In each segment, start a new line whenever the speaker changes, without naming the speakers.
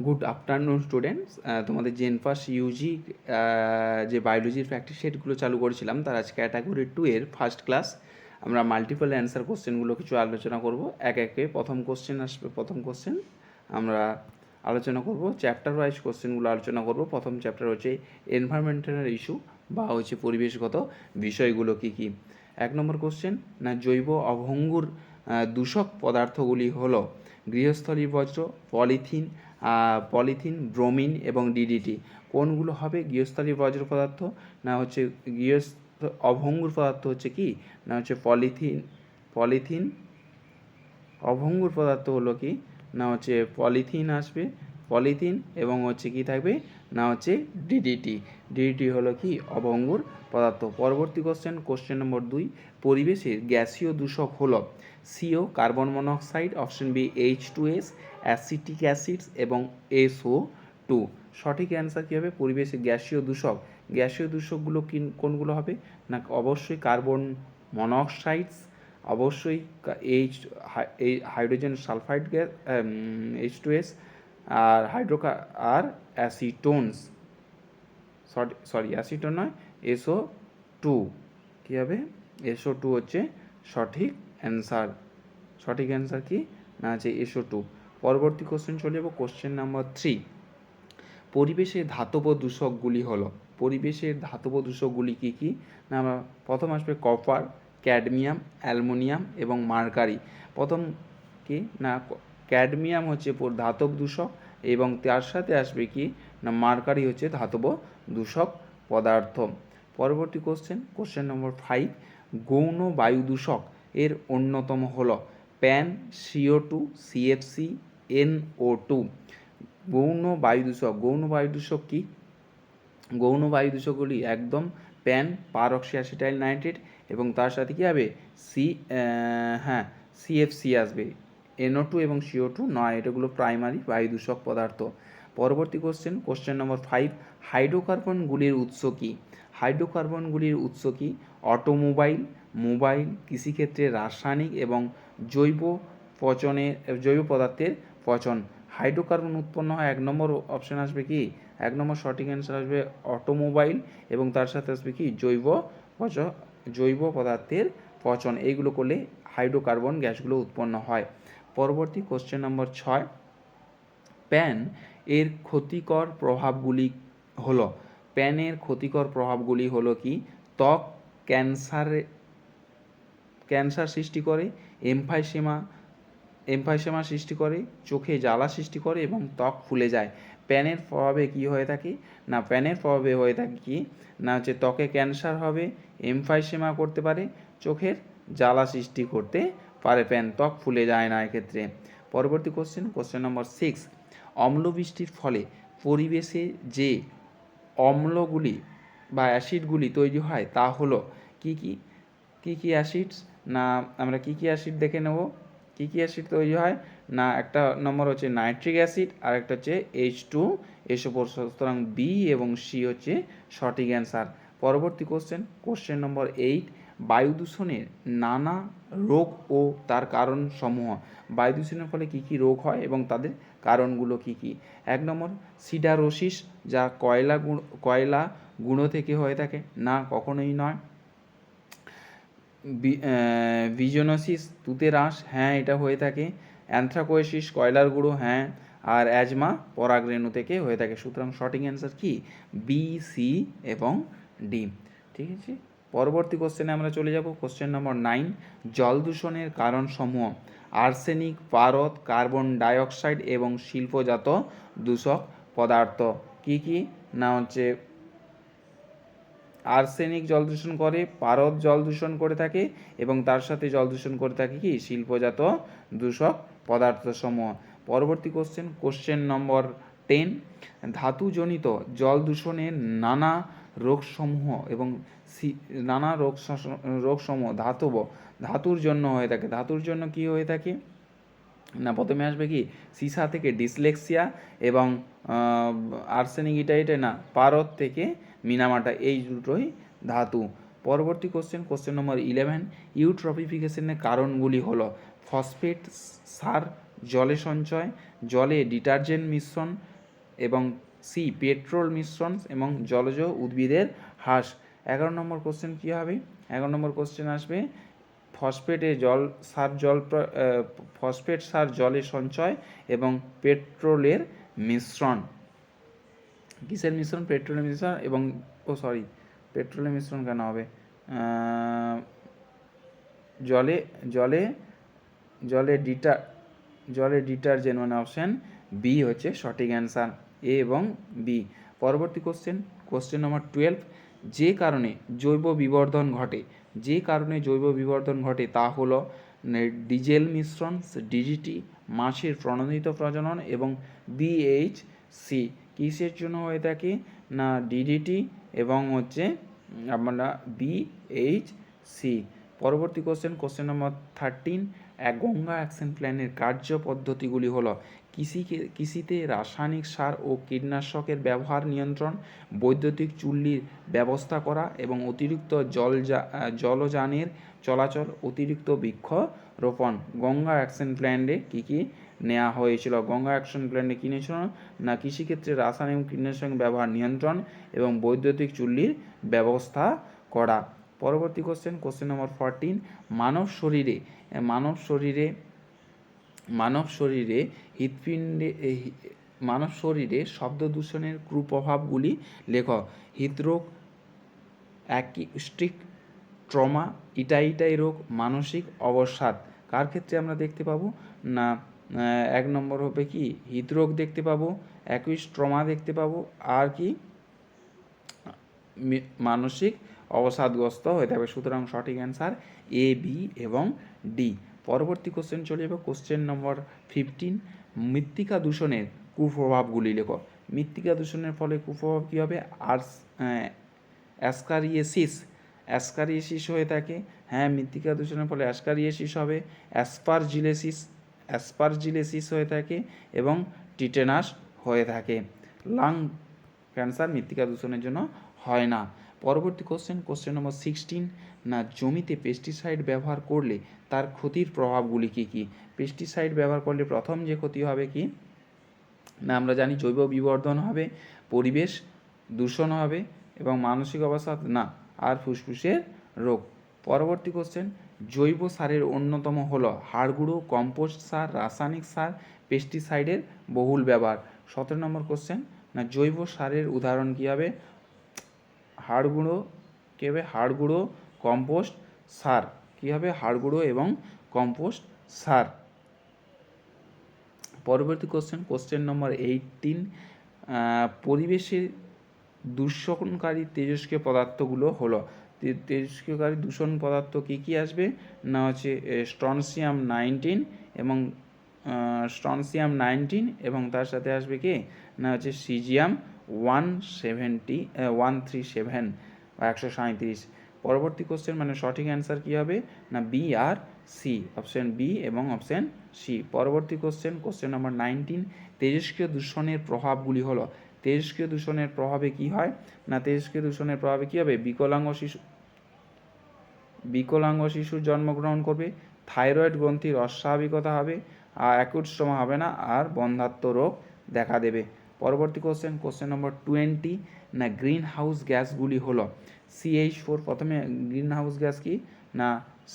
Good afternoon students. তোমাদের জেনপাস Yuji যে বায়োলজির practice সেটগুলো চালু করেছিলাম তার আজ ক্যাটাগরি 2 এর ফার্স্ট ক্লাস। আমরা মাল্টিপল অ্যান্সার কোশ্চেনগুলো কিছু আলোচনা করব এক একে। প্রথম কোশ্চেন আসবে, প্রথম কোশ্চেন আমরা আলোচনা করব, চ্যাপ্টার ওয়াইজ কোশ্চেনগুলো আলোচনা করব। প্রথম চ্যাপ্টার হচ্ছে এনভায়রনমেন্টাল ইস্যু বা হচ্ছে পরিবেশগত বিষয়গুলো কী কী। এক নম্বর কোশ্চেন, না জৈব অভঙ্গুর দূষক পদার্থগুলি হলো গৃহস্থলী বজ্র, পলিথিন, ব্রোমিন এবং ডিডিটি। কোনগুলো হবে গৃহস্থলী বজ্র পদার্থ? না হচ্ছে অভঙ্গুর পদার্থ হচ্ছে কি, না হচ্ছে পলিথিন। অভঙ্গুর পদার্থ হলো কি, না হচ্ছে পলিথিন আসবে, পলিথিন, এবং হচ্ছে কি থাকবে, না হচ্ছে ডিডিটি হলো কি অভঙ্গুর পদার্থ। পরবর্তী কোশ্চেন নম্বর 2, পরিবেশের গ্যাসীয় দূষক হলো CO carbon monoxide, option B H2S, acetic acids এবং SO2। সঠিক অ্যান্সার কী হবে? পরিবেশের গ্যাসীয় দূষকগুলো কোনগুলো হবে? না অবশ্যই কার্বন মনোক্সাইডস, অবশ্যই হাইড্রোজেন সালফাইড গ্যাস H2S, আর আর অ্যাসিটোনস, অ্যাসিটোন নয়, SO2। কী হবে? SO2 হচ্ছে সঠিক অ্যান্সার কি, না আছে SO2। পরবর্তী কোশ্চেন চলে যাব, কোশ্চেন নাম্বার 3, পরিবেশের ধাতব দূষকগুলি কী কী? না আমরা প্রথম আসবে কপার, ক্যাডমিয়াম, অ্যালুমিনিয়াম এবং মার্কারি। প্রথম কি, না ক্যাডমিয়াম হচ্ছে ধাতব দূষক, এবং তার সাথে আসবে কি, না মার্কারি হচ্ছে ধাতব দূষক পদার্থ। পরবর্তী কোশ্চেন নম্বর 5, গৌণ বায়ু দূষক এর অন্যতম হল প্যান, CO2, CFC, NO2। গৌণ বায়ু দূষক কি? গৌণ বায়ু দূষকগুলি একদম প্যান, পারঅক্সি অ্যাসিটাইল নাইট্রেট, এবং তার সাথে কী হবে, CFC আসবে। NO2 এবং CO2 নয়, এটাগুলো প্রাইমারি বায়ু দূষক পদার্থ। পরবর্তী কোশ্চেন নম্বর 5, হাইড্রোকার্বনগুলির উৎস কি? অটোমোবাইল, মোবাইল, কৃষিক্ষেত্রে রাসায়নিক এবং জৈব পদার্থের পচন। হাইড্রোকার্বন উৎপন্ন হয়, এক নম্বর অপশান আসবে কি, এক নম্বর সঠিক অ্যান্সার আসবে অটোমোবাইল, এবং তার সাথে আসবে কি জৈব পদার্থের পচন। এইগুলো করলে হাইড্রোকার্বন গ্যাসগুলো উৎপন্ন হয়। পরবর্তী কোশ্চেন নম্বর 6, প্যান এর ক্ষতিকর প্রভাবগুলি হলো কি? ত্বক ক্যান্সার সৃষ্টি করে, এমফাইসেমা সৃষ্টি করে, চোখে জ্বালা সৃষ্টি করে এবং ত্বক ফুলে যায়। প্যানের প্রভাবে কি হয়ে থাকে? না প্যানের প্রভাবে হয়ে থাকে কি, না হচ্ছে ত্বকে ক্যান্সার হবে, এমফাইসেমা করতে পারে, চোখের জ্বালা সৃষ্টি করতে পারে, ত্বক ফুলে যায় না এক্ষেত্রে। পরবর্তী কোশ্চেন নম্বর 6, অম্লবৃষ্টির ফলে পরিবেশে যে অম্লগুলি বা অ্যাসিডগুলি তৈরি হয় তা হলো কি অ্যাসিডস? না আমরা কি অ্যাসিড দেখে নেব, কি অ্যাসিড তৈরি হয়? না একটা নম্বর হচ্ছে নাইট্রিক অ্যাসিড, আর একটা হচ্ছে H2SO4। সুতরাং বি এবং সি হচ্ছে সঠিক অ্যান্সার। পরবর্তী কোশ্চেন নম্বর 8, বায়ু দূষণের নানা রোগ ও তার কারণসমূহ। বায়ু দূষণের ফলে কী কী রোগ হয় এবং তাদের কারণগুলো কী কী? এক নম্বর সিডারোসিস, যা কয়লা গুঁড়ো থেকে হয়ে থাকে, না কখনোই নয়। ভিজনোসিস, তুতে হ্রাস, হ্যাঁ এটা হয়ে থাকে। অ্যানথ্রাকোয়েসিস, কয়লার গুঁড়ো, হ্যাঁ। আর অ্যাজমা পরাগরেণু থেকে হয়ে থাকে। সুতরাং সঠিক অ্যান্সার কি, বি, সি এবং ডি। ঠিক আছে, পরবর্তী কোশ্চেনে আমরা চলে যাব, কোশ্চেন নম্বর 9, জল দূষণের কারণসমূহ। আর্সেনিক, পারদ, কার্বন ডাইঅক্সাইড এবং শিল্পজাত দূষক পদার্থ। কি না হচ্ছে আর্সেনিক জল দূষণ করে, পারদ জল দূষণ করে থাকে, এবং তার সাথে জল দূষণ করে থাকে কি শিল্পজাত দূষক পদার্থসমূহ। পরবর্তী কোশ্চেন নম্বর 10, ধাতুজনিত জল দূষণের নানা রোগসমূহ ধাতুর জন্য হয়ে থাকে। ধাতুর জন্য কি হয়ে থাকে? না প্রথমে আসবে কি সীসা থেকে ডিসলেক্সিয়া, এবং আর্সেনিক না পারদ থেকে মিনামাটা, এই দুটোই ধাতু। পরবর্তী কোশ্চেন নম্বর 11, ইউট্রফিফিকেশনের কারণগুলি হলো ফসফেট সার, জলে সঞ্চয়, জলে ডিটারজেন্ট মিশ্রণ, এবং সি পেট্রোল মিশ্রণ এবং জলজ উদ্ভিদের হ্রাস। 11 নম্বর কোশ্চেন কী হবে? 11 নম্বর কোশ্চেন আসবে ফসফেট সার জলে সঞ্চয় এবং পেট্রোলের মিশ্রণ। কিসের মিশ্রণ? পেট্রোলের মিশ্রণ এবং পেট্রোলের মিশ্রণ কেন হবে? জলে জলে জলে ডিটারজেন্ট, মানে অপশান বি হচ্ছে সঠিক অ্যান্সার, এ এবং বি। পরবর্তী কোশ্চেন নম্বর 12, যে কারণে জৈব বিবর্ধন ঘটে তা হলো ডিজেল মিশ্রণ, ডিডিটি, মাছের প্রণোদিত প্রজনন এবং বিএইচসি। কিসের জন্য হয়ে থাকে? না ডিডিটি এবং হচ্ছে আমরা বিএইচসি। পরবর্তী কোশ্চেন নম্বর 13, গঙ্গা অ্যাকশন প্ল্যানের কার্য পদ্ধতিগুলি হলো কৃষিতে রাসায়নিক সার ও কীটনাশকের ব্যবহার নিয়ন্ত্রণ, বৈদ্যুতিক চুল্লির ব্যবস্থা করা এবং অতিরিক্ত জলযানের চলাচল, অতিরিক্ত বৃক্ষরোপণ। গঙ্গা অ্যাকশন প্ল্যানে কী কী নেওয়া হয়েছিল? গঙ্গা অ্যাকশন প্ল্যানে কী নিয়েছিল? না কৃষিক্ষেত্রে রাসায়নিক কীটনাশক ব্যবহার নিয়ন্ত্রণ এবং বৈদ্যুতিক চুল্লির ব্যবস্থা করা। পরবর্তী কোশ্চেন নম্বর 14, মানব শরীরে শব্দ দূষণের কুপ্রভাবগুলি লেখ। হৃদরোগ, অ্যাকিউস্টিক ট্রমা, ইটাই রোগ, মানসিক অবসাদ। কার ক্ষেত্রে আমরা দেখতে পাবো? না 1 নম্বর হবে কি হৃদরোগ দেখতে পাবো, অ্যাকিউস্টিক ট্রমা দেখতে পাবো, আর কি মানসিক অবসাদগ্রস্ত হয়ে থাকবে। সুতরাং সঠিক অ্যান্সার এ, বি এবং ডি। পরবর্তী কোশ্চেন চলে যাবে কোশ্চেন নম্বর 15, মৃত্তিকা দূষণের কুপ্রভাবগুলি লেখো। মৃত্তিকা দূষণের ফলে কুপ্রভাব কী হবে? অ্যাসকারিয়েসিস হয়ে থাকে। হ্যাঁ, মৃত্তিকা দূষণের ফলে অ্যাসকারিয়েসিস হবে, অ্যাসপারজিলেসিস হয়ে থাকে এবং টিটেনাস হয়ে থাকে। লাং ক্যান্সার মৃত্তিকা দূষণের জন্য হয় না। পরবর্তী কোশ্চেন নম্বর 16, না জমিতে পেস্টিসাইড ব্যবহার করলে তার ক্ষতির প্রভাবগুলি কী কী? পেস্টিসাইড ব্যবহার করলে প্রথম যে ক্ষতি হবে কি না আমরা জানি জৈব বিবর্ধন হবে, পরিবেশ দূষণ হবে এবং মানসিক অবসাদ না, আর ফুসফুসের রোগ। পরবর্তী কোশ্চেন, জৈব সারের অন্যতম হলো হাড়গুঁড়ো, কম্পোস্ট সার, রাসায়নিক সার, পেস্টিসাইডের বহুল ব্যবহার। 17 নম্বর কোশ্চেন, না জৈব সারের উদাহরণ কী হবে? হাড়গুঁড়ো, কম্পোস্ট সার। কী হবে? হাড়গুঁড়ো এবং কম্পোস্ট সার। পরবর্তী কোশ্চেন নম্বর 18, পরিবেশে দূষণকারী তেজস্ক্রিয় পদার্থগুলো হলো তেজস্ক্রিয়কারী দূষণ পদার্থ কী কী আসবে? না হচ্ছে স্ট্রনশিয়াম 19 এবং তার সাথে আসবে কি না হচ্ছে সিজিয়াম 137 বা 137। পরবর্তী কোশ্চেন, মানে সঠিক অ্যান্সার কী হবে? না বি আর সি, অপশান বি এবং অপশান সি। পরবর্তী কোশ্চেন নম্বর 19, তেজস্ক্রিয় দূষণের প্রভাবগুলি হলো তেজস্ক্রিয় দূষণের প্রভাবে কি হয়? না তেজস্ক্রিয় দূষণের প্রভাবে কী হবে? বিকলাঙ্গ শিশু জন্মগ্রহণ করবে, থাইরয়েড গ্রন্থির অস্বাভাবিকতা হবে, আর অ্যাকুট স্ট্রোমা হবে না, আর বন্ধ্যাত্ব রোগ দেখা দেবে। পরবর্তী কোশ্চেন নম্বর 20, না গ্রিন হাউস গ্যাসগুলি হলো CH4। প্রথমে গ্রিন হাউস গ্যাস কি না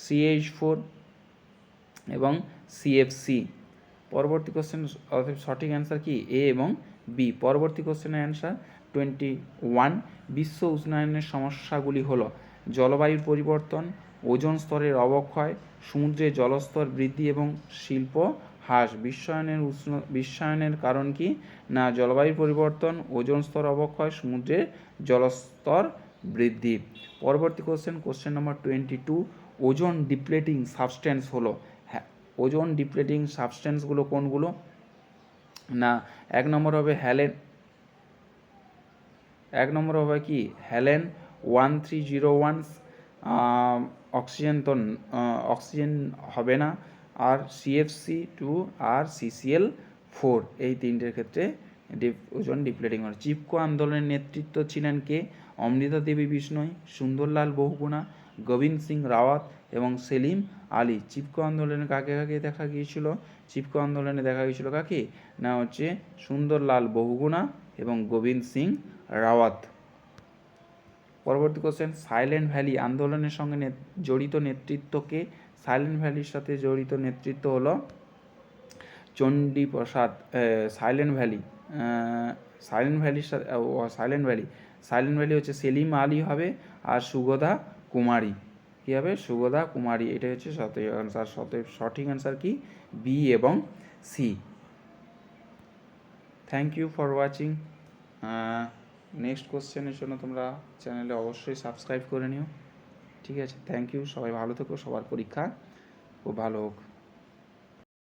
CH4 এবং CFC। পরবর্তী কোশ্চেন, সঠিক অ্যান্সার কি এ এবং বি। পরবর্তী কোশ্চেনের অ্যান্সার 21, বিশ্ব উষ্ণায়নের সমস্যাগুলি হলো জলবায়ুর পরিবর্তন, ওজোন স্তরের অবক্ষয়, সমুদ্রের জলস্তর বৃদ্ধি এবং শিল্প হ্রাস। বিশ্বায়নের কারণ কি না জলবায়ু পরিবর্তন, ওজোন স্তর অবক্ষয়, সমুদ্রের জলস্তর বৃদ্ধি। পরবর্তী কোশ্চেন নম্বর 22, ওজোন ডিপ্লেটিং সাবস্টেন্স হলো ওজোন ডিপ্লেটিং সাবস্টেন্সগুলো কোনগুলো? না 1 নম্বর হবে কি হ্যালেন 1301, অক্সিজেন হবে না, আর CFC2 আর CCl4, এই তিনটের ক্ষেত্রে ওজোন ডিপ্লেটিং হয়। চিপকো আন্দোলনের নেতৃত্ব ছিলেন কে? অমৃতা দেবী বিষ্ণই, সুন্দরলাল বহুগুণা, গোবিন্দ সিং রাওয়াত, এবং সেলিম আলী। চিপকো আন্দোলনে কাকে কাকে দেখা গিয়েছিল? চিপকো আন্দোলনে দেখা গিয়েছিল কাকে? না হচ্ছে সুন্দরলাল বহুগুণা এবং গোবিন্দ সিং রাওয়াত। পরবর্তী কোশ্চেন, সাইলেন্ট ভ্যালি আন্দোলনের সঙ্গে জড়িত নেতৃত্বকে? সাইলেন্ট ভ্যালির সাথে জড়িত নেতৃত্ব হলো চণ্ডীপ্রসাদ। সাইলেন্ট ভ্যালি ভ্যালির সাথে সাইলেন্ট ভ্যালি হচ্ছে সেলিম আলী হবে, আর সুগোধা কুমারী কী হবে? সুগোধা কুমারী। এটা হচ্ছে সঠিক অ্যান্সার। সঠিক অ্যান্সার কি? বি এবং C. Thank you for watching. Next কোশ্চেনের জন্য তোমরা চ্যানেলে অবশ্যই সাবস্ক্রাইব করে নিও। ঠিক আছে, থ্যাংক ইউ। সবাই ভালো থেকো, সবার পরীক্ষা খুব ভালো হোক।